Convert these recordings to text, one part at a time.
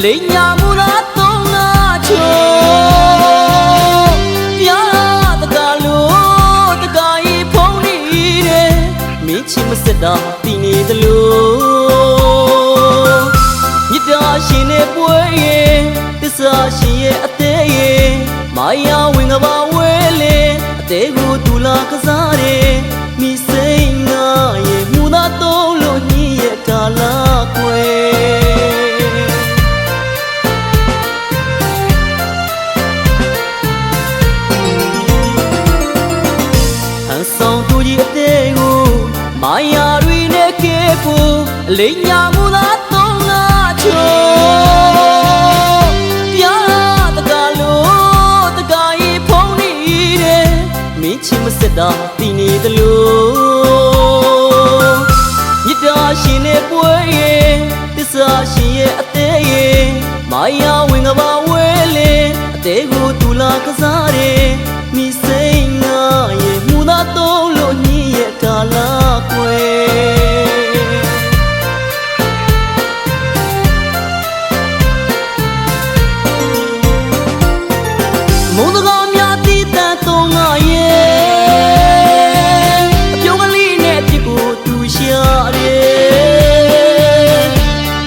လိညာမူလာသုံးနာချိုပြားတကားလို့တကားကြီးဖုံးနေတယ်မင်းချစ်မစက်တာတည်နေသလိုမြစ်တာရှင်နဲ့ပွဲရဲ့တစ္ဆာရှင်ရဲ့အသေးရဲ့မာယာဝင်ကပါဝဲလေအသေးကိုတူလာကစားတယ်မိစိတ်ငါရဲ့မူလာသုံးလို့ညည်းရဲ့ကာလာကွယ်ဆောင်သူကြီးအသေးကိုမာယာတွေနဲ့ကဲဖို့လိညာမူလာသုံးနာချိုပြားတကားလို့တကားကြီးဖုံးနေတယ်မင်းချစ်မစက်တာတည်နေသလိုမြစ်တာရှင်နဲ့ပွဲရဲ့တစ္ဆာရှင်ရဲ့အသေးရဲ့မာယာဝင်ကပါဝဲလေအသေးကိုတူလာကစားတယ်မိစိတ်ငါရဲ့မူလာသုံးလို့ညည်းရဲ့ကာလာကွယ်မုံတကားများတည်တတ်သုံးငါရဲ့အပြုံးကလေးနဲ့ပြစ်ကိုတူရှာတယ်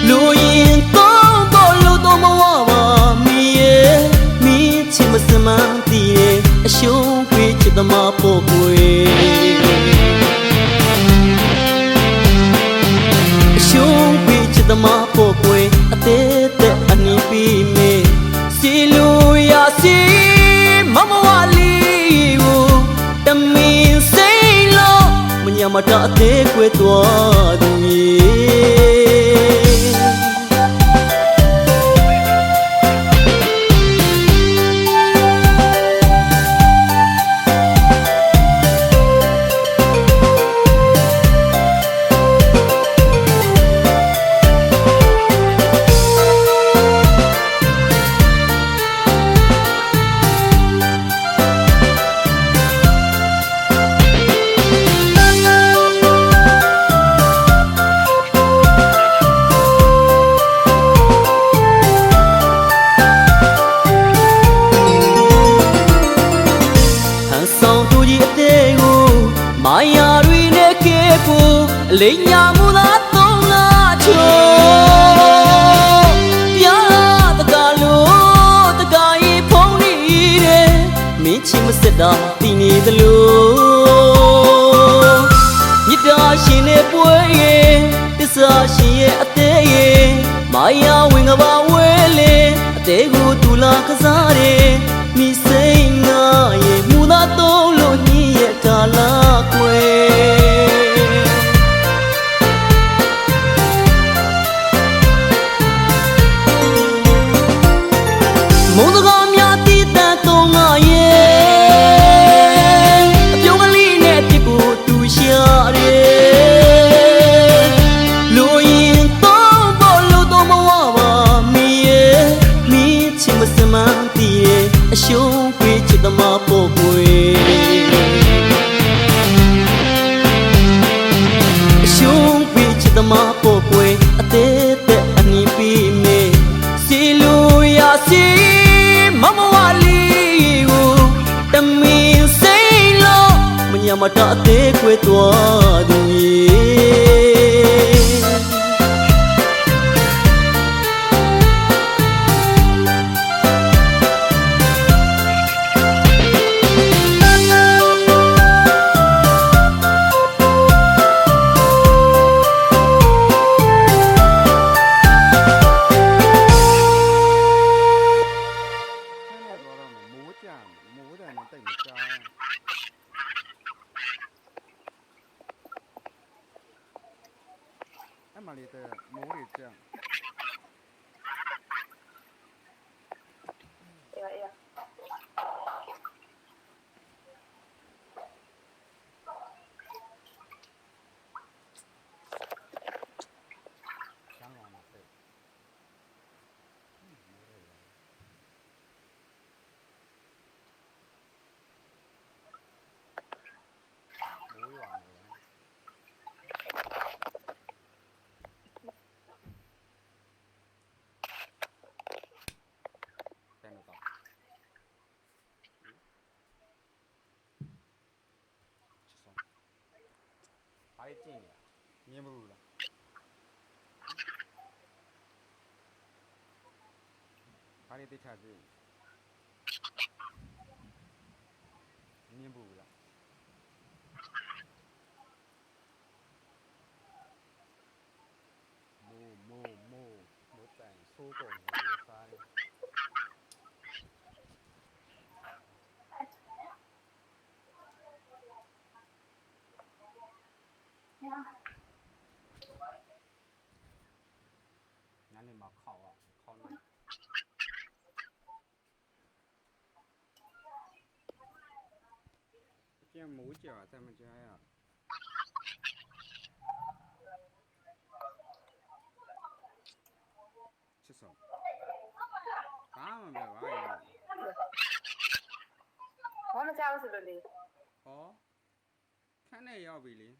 လူရင်သုံးဖို့လို့တော့မဝပါမီရဲ့မင်းချစ်မစမှန်းတည်တယ်အရှုံးပေးချစ်သမားဖို့ကိုအရှုံးပေးချစ်သမားဖို့ကိုအသေးသက်အနီးပြီးမေစီလူရစီမမဝလီကိုတမင်စိတ်လို့မညာမတာအသေးကွယ်သွားသူမာယာတွေနဲ့ကဲဖို့လိညာမူလာသုံးနာချိုပြားတကားလို့တကားကြီးဖုံးနေတယ်မင်းချစ်မစက်တာတည်နေသလိုမြစ်တာရှင်နဲ့ပွဲရဲ့တစ္ဆာရှင်ရဲ့အသေးရဲ့မာယာဝင်ကပါဝဲလေအသေးကိုတူလာကစားတယ်မိစိတ်ငါရဲ့မူလာသုံးလို့ညည်းရဲ့ကာလာကွယ်မုံတကားများတည်တတ်သုံးငါရဲ့အပြုံးကလေးနဲ့ပြစ်ကိုတူရှာတယ်လူရင်သုံးဖို့လို့တော့မဝပါမီရဲ့မင်းချစ်မစမှန်းတည်ရဲ့အရှုံးပေးချစ်သမားဖို့ကိုသမားဖို့ကွယ်အသေးသက်အနီးပြီးမေစီလူရစီမမဝလီကိုတမင်စိတ်လို့မညာမတာအသေးကွယ်သွားသူအဲ့မလေးတဲ့မိုးတွေကြံ လေးကျင့်နေတာမြင်မဘူးလားဘာလေးတိတ်ချကြည့်မြင်ဘူးလားမိုးတိုင်ဆိုးကုန်လို့စားတယ်ညနေမှာခေါင်းနေကျန်မိုးကြာតែမကြာရချစ်စောဘာမှမပြောပါဘူးဘာမကြောက်ဆိုလို့လေဟောခန်းနဲ့ရောက်ပြီလေ